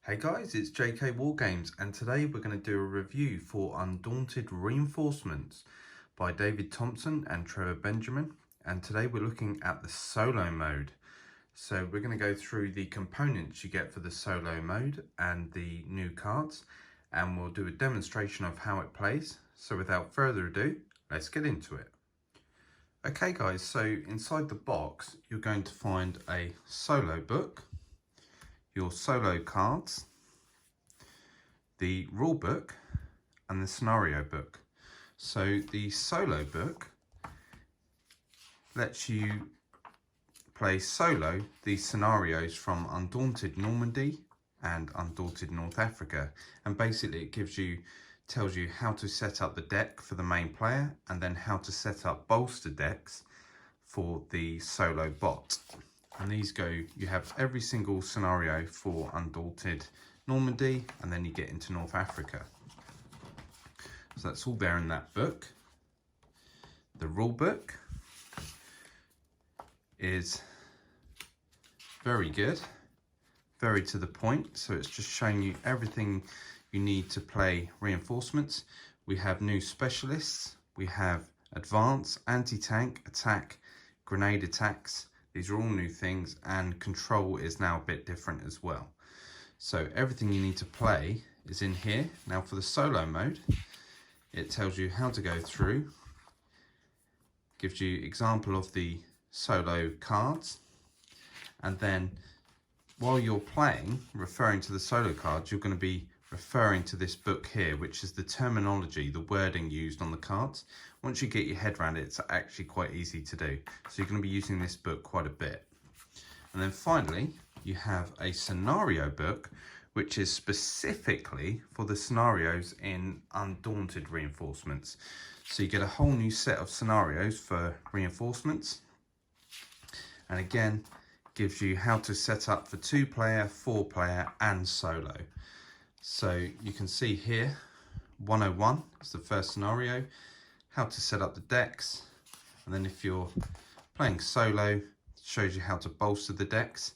Hey guys, it's JK Wargames, and today we're going to do a review for Undaunted Reinforcements by David Thompson and Trevor Benjamin. And today we're looking at the solo mode. So we're going to go through the components you get for the solo mode and the new cards, and we'll do a demonstration of how it plays. So without further ado, let's get into it. Okay guys, so inside the box you're going to find a solo book, your solo cards, the rule book and the scenario book. So the solo book lets you play solo the scenarios from Undaunted Normandy and Undaunted North Africa, and basically it tells you how to set up the deck for the main player and then how to set up bolster decks for the solo bot. And these you have every single scenario for Undaunted Normandy, and then you get into North Africa. So that's all there in that book. The rule book is very good, very to the point. So it's just showing you everything you need to play reinforcements. We have new specialists, we have advance, anti-tank, attack, grenade attacks. These are all new things, and control is now a bit different as well. So everything you need to play is in here. Now for the solo mode, it tells you how to go through, gives you example of the solo cards, and then while you're playing, referring to the solo cards, you're going to be referring to this book here, which is the terminology, the wording used on the cards. Once you get your head around it, it's actually quite easy to do. So you're going to be using this book quite a bit. And then finally, you have a scenario book, which is specifically for the scenarios in Undaunted Reinforcements. So you get a whole new set of scenarios for reinforcements. And again, gives you how to set up for 2-player, 4-player and solo. So you can see here, 101 is the first scenario, how to set up the decks. And then if you're playing solo, it shows you how to bolster the decks,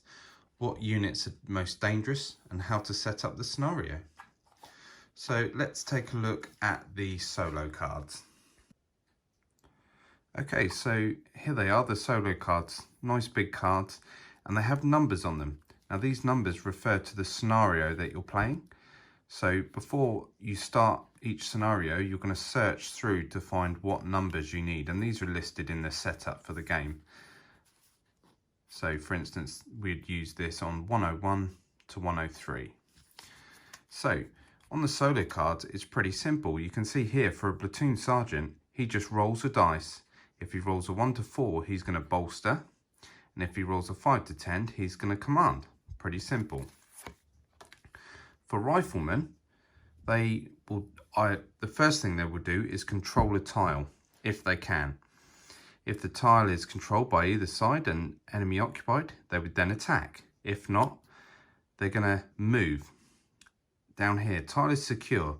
what units are most dangerous, and how to set up the scenario. So let's take a look at the solo cards. Okay, so here they are, the solo cards. Nice big cards, and they have numbers on them. Now these numbers refer to the scenario that you're playing. So before you start each scenario, you're going to search through to find what numbers you need, and these are listed in the setup for the game. So for instance, we'd use this on 101 to 103. So on the solo cards, it's pretty simple. You can see here for a platoon sergeant, he just rolls a dice. If he rolls a 1 to 4, he's going to bolster. And if he rolls a 5 to 10, he's going to command. Pretty simple. For riflemen, the first thing they will do is control a tile, if they can. If the tile is controlled by either side and enemy occupied, they would then attack. If not, they're going to move. Down here, tile is secure.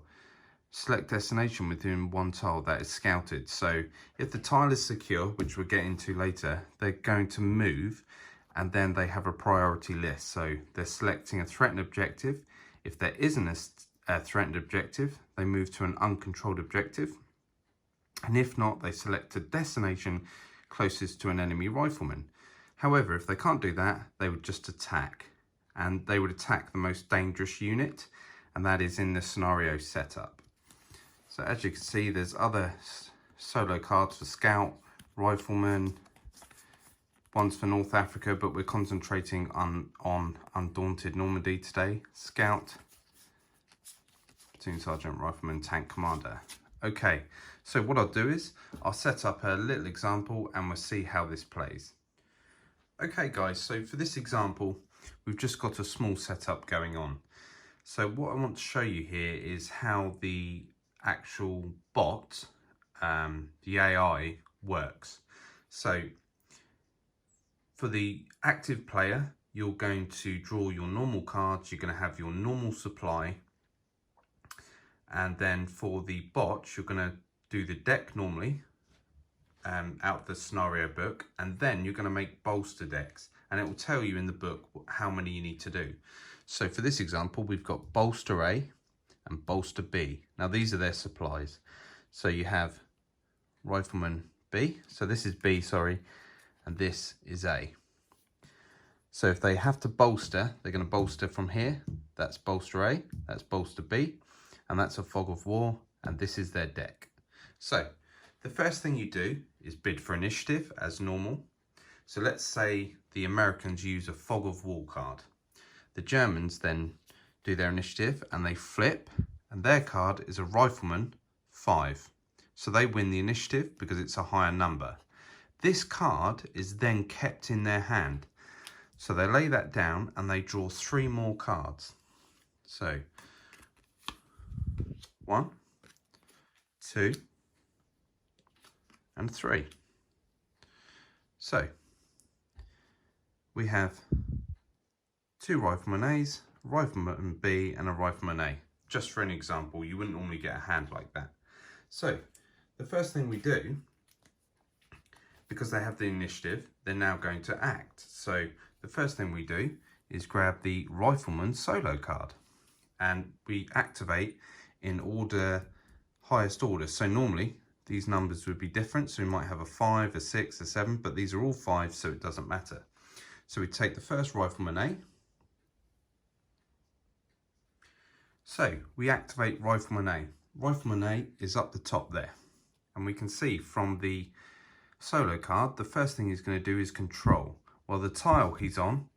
Select destination within one tile that is scouted. So if the tile is secure, which we'll get into later, they're going to move, and then they have a priority list. So they're selecting a threatened objective. If there isn't a threatened objective, they move to an uncontrolled objective. And if not, they select a destination closest to an enemy rifleman. However, if they can't do that, they would just attack. And they would attack the most dangerous unit, and that is in the scenario setup. So as you can see, there's other solo cards for Scout, Rifleman, ones for North Africa, but we're concentrating on Undaunted Normandy today. Scout, Platoon Sergeant, Rifleman, Tank Commander. Okay, so what I'll do is I'll set up a little example and we'll see how this plays. Okay guys, so for this example, we've just got a small setup going on. So what I want to show you here is how the actual bot, the AI, works. So for the active player, you're going to draw your normal cards, you're going to have your normal supply, and then for the bot, you're going to do the deck normally out of the scenario book, and then you're going to make bolster decks, and it will tell you in the book how many you need to do. So for this example, we've got bolster A and bolster B. Now these are their supplies. So you have rifleman B, so this is B, sorry, and this is A. So if they have to bolster, they're going to bolster from here. That's bolster A, that's bolster B, and that's a fog of war, and this is their deck. So the first thing you do is bid for initiative as normal. So let's say the Americans use a fog of war card. The Germans then do their initiative and they flip, and their card is a rifleman 5. So they win the initiative because it's a higher number. This card is then kept in their hand. So they lay that down and they draw 3 more cards. So 1, 2, and 3. So we have 2 rifleman A's, rifleman B, and a rifleman A. Just for an example, you wouldn't normally get a hand like that. So the first thing we do, because they have the initiative, they're now going to act. So the first thing we do is grab the rifleman solo card, and we activate in order, highest order. So normally these numbers would be different. So we might have a 5, a 6, a 7, but these are all 5, so it doesn't matter. So we take the first rifleman A. So we activate rifleman A. Rifleman A is up the top there. And we can see from the solo card, the first thing he's going to do is control. Well, the tile he's on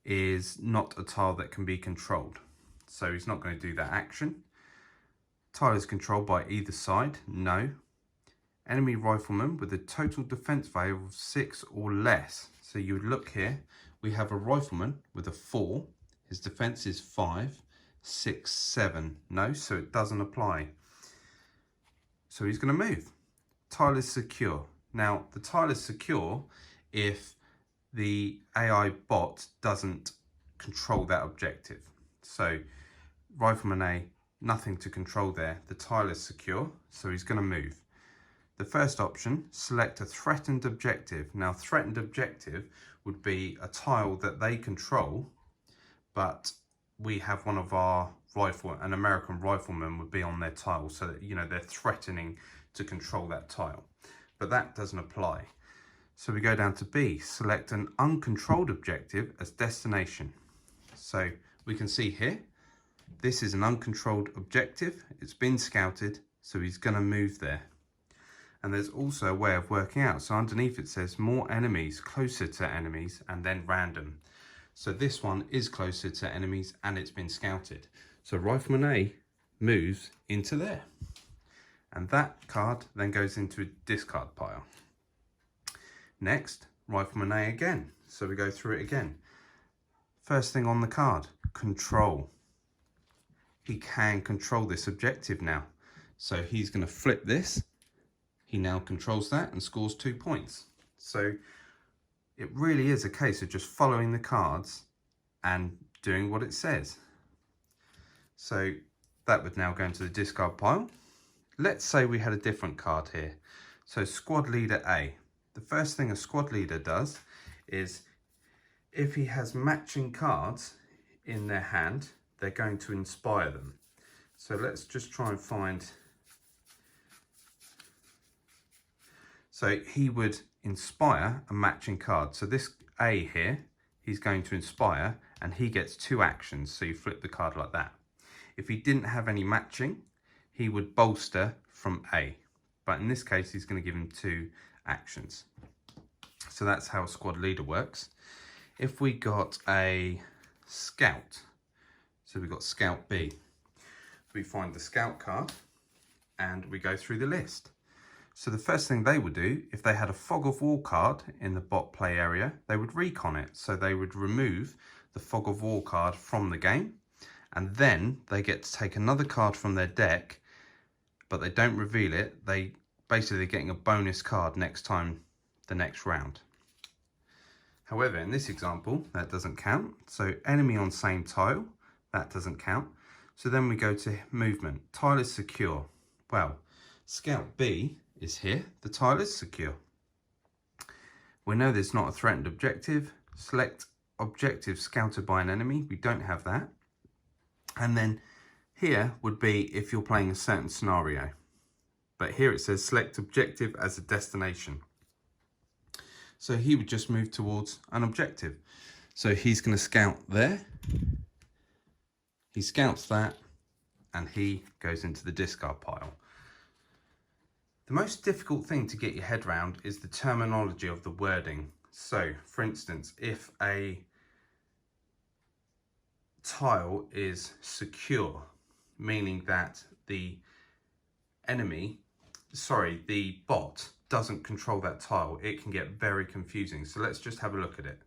is not a tile that can be controlled. So he's not going to do that action. Tile is controlled by either side, no. Enemy rifleman with a total defense value of 6 or less. So you would look here, we have a rifleman with a 4. His defense is 5, 6, 7. No, so it doesn't apply. So he's going to move. Tile is secure. Now, the tile is secure if the AI bot doesn't control that objective. So rifleman A, nothing to control there. The tile is secure, so he's going to move. The first option, select a threatened objective. Now, threatened objective would be a tile that they control, but we have one of our an American rifleman would be on their tile, so that, you know, they're threatening to control that tile. But that doesn't apply. So we go down to B, select an uncontrolled objective as destination. So we can see here, this is an uncontrolled objective. It's been scouted, so he's going to move there. And there's also a way of working out. So underneath it says more enemies, closer to enemies, and then random. So this one is closer to enemies and it's been scouted. So rifleman A moves into there. And that card then goes into a discard pile. Next, rifleman A again. So we go through it again. First thing on the card, control. He can control this objective now. So he's going to flip this. He now controls that and scores 2 points. So it really is a case of just following the cards and doing what it says. So that would now go into the discard pile. Let's say we had a different card here. So squad leader A. The first thing a squad leader does is, if he has matching cards in their hand, they're going to inspire them. So let's just try and find. So he would inspire a matching card. So this A here, he's going to inspire and he gets 2 actions. So you flip the card like that. If he didn't have any matching, he would bolster from A. But in this case, he's going to give him 2 actions. So that's how a squad leader works. If we got a scout, so we've got scout B, we find the scout card and we go through the list. So the first thing they would do, if they had a fog of war card in the bot play area, they would recon it. So they would remove the fog of war card from the game, and then they get to take another card from their deck, but they don't reveal it. They basically are getting a bonus card next time, the next round. However, in this example, that doesn't count. So enemy on same tile, that doesn't count. So then we go to movement. Tile is secure. Well, scout B is here. The tile is secure. We know there's not a threatened objective, select objective scouted by an enemy. We don't have that. And then here would be if you're playing a certain scenario. But here it says select objective as a destination. So he would just move towards an objective. So he's going to scout there. He scouts that and he goes into the discard pile. The most difficult thing to get your head around is the terminology of the wording. So, for instance, if a tile is secure, meaning that the bot doesn't control that tile, it can get very confusing. So let's just have a look at it.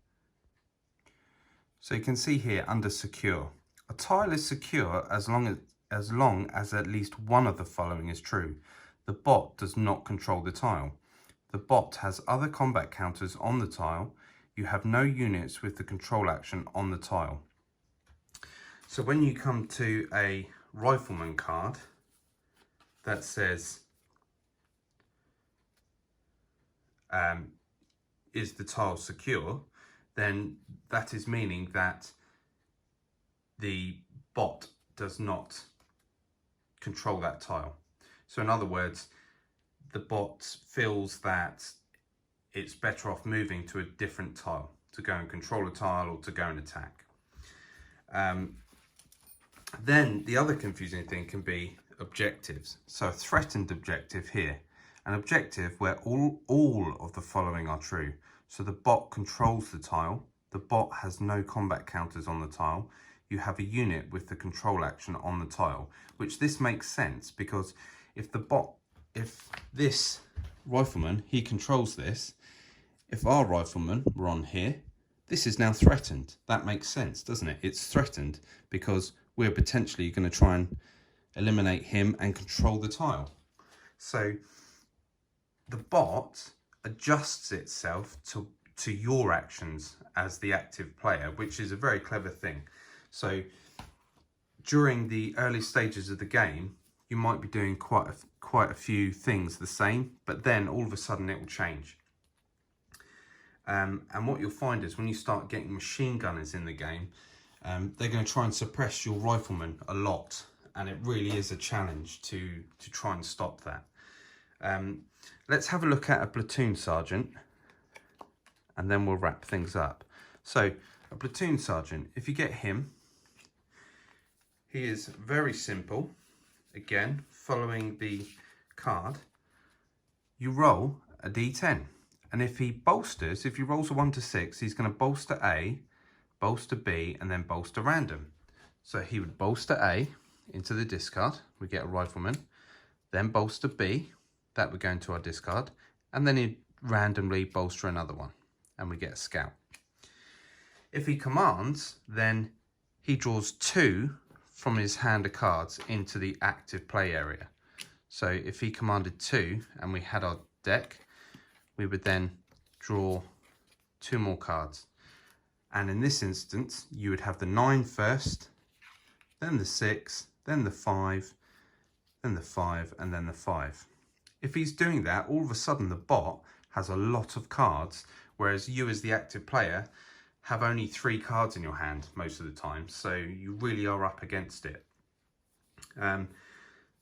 So you can see here under secure, a tile is secure as long as at least one of the following is true. The bot does not control the tile. The bot has other combat counters on the tile. You have no units with the control action on the tile. So when you come to a rifleman card that says, is the tile secure? Then that is meaning that the bot does not control that tile. So in other words, the bot feels that it's better off moving to a different tile to go and control a tile or to go and attack. Then the other confusing thing can be objectives. So a threatened objective here, an objective where all of the following are true. So the bot controls the tile, the bot has no combat counters on the tile, you have a unit with the control action on the tile, which this makes sense because if this rifleman, he controls this, if our rifleman were on here, this is now threatened. That makes sense, doesn't it? It's threatened because we're potentially going to try and eliminate him and control the tile. So the bot adjusts itself to your actions as the active player, which is a very clever thing. So during the early stages of the game, you might be doing quite a few things the same, but then all of a sudden it will change. And what you'll find is when you start getting machine gunners in the game, they're going to try and suppress your rifleman a lot, and it really is a challenge to try and stop that. Let's have a look at a platoon sergeant, and then we'll wrap things up. So a platoon sergeant, if you get him, he is very simple. Again, following the card, you roll a d10. And if he bolsters, if he rolls a 1 to 6, he's going to bolster A, bolster B, and then bolster random. So he would bolster A into the discard. We get a rifleman. Then bolster B, that would go into our discard. And then he'd randomly bolster another one. And we get a scout. If he commands, then he draws 2 from his hand of cards into the active play area. So if he commanded 2 and we had our deck, we would then draw 2 more cards. And in this instance, you would have the 9 first, then the 6, then the 5, then the 5, and then the 5. If he's doing that, all of a sudden the bot has a lot of cards, whereas you as the active player have only 3 cards in your hand most of the time, so you really are up against it.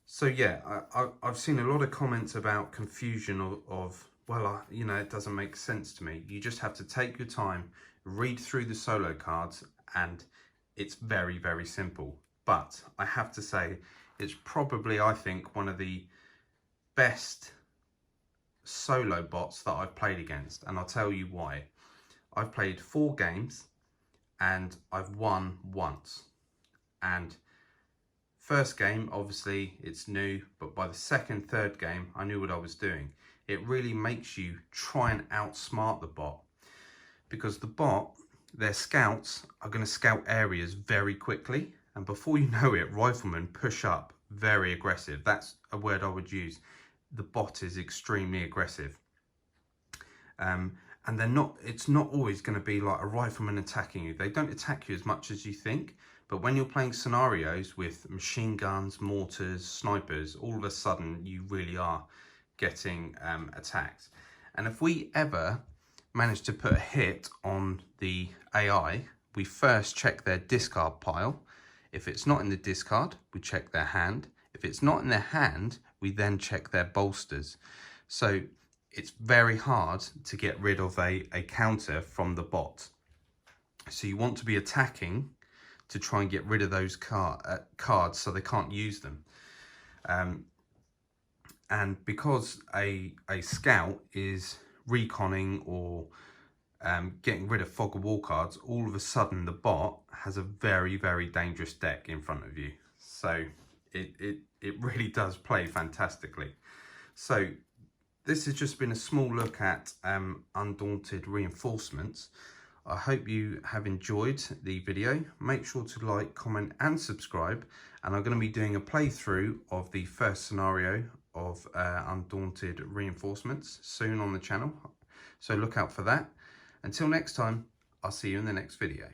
So yeah, I've seen a lot of comments about confusion of well, you know, it doesn't make sense to me. You just have to take your time, read through the solo cards, and it's very, very simple. But I have to say, it's probably, I think, one of the best solo bots that I've played against, and I'll tell you why. I've played 4 games and I've won once. And first game, obviously it's new, but by the second, third game, I knew what I was doing. It really makes you try and outsmart the bot, because the bot, their scouts are going to scout areas very quickly, and before you know it, riflemen push up very aggressive. That's a word I would use. The bot is extremely aggressive. And it's not always going to be like a rifleman attacking you. They don't attack you as much as you think, but when you're playing scenarios with machine guns, mortars, snipers, all of a sudden you really are getting attacked. And if we ever manage to put a hit on the AI, we first check their discard pile. If it's not in the discard, we check their hand. If it's not in their hand, we then check their bolsters. So it's very hard to get rid of a counter from the bot. So you want to be attacking to try and get rid of those cards so they can't use them. And because a scout is reconning or getting rid of fog of war cards, all of a sudden the bot has a very, very dangerous deck in front of you. So it really does play fantastically. So this has just been a small look at Undaunted Reinforcements. I hope you have enjoyed the video. Make sure to like, comment and subscribe. And I'm going to be doing a playthrough of the first scenario of Undaunted Reinforcements soon on the channel. So look out for that. Until next time, I'll see you in the next video.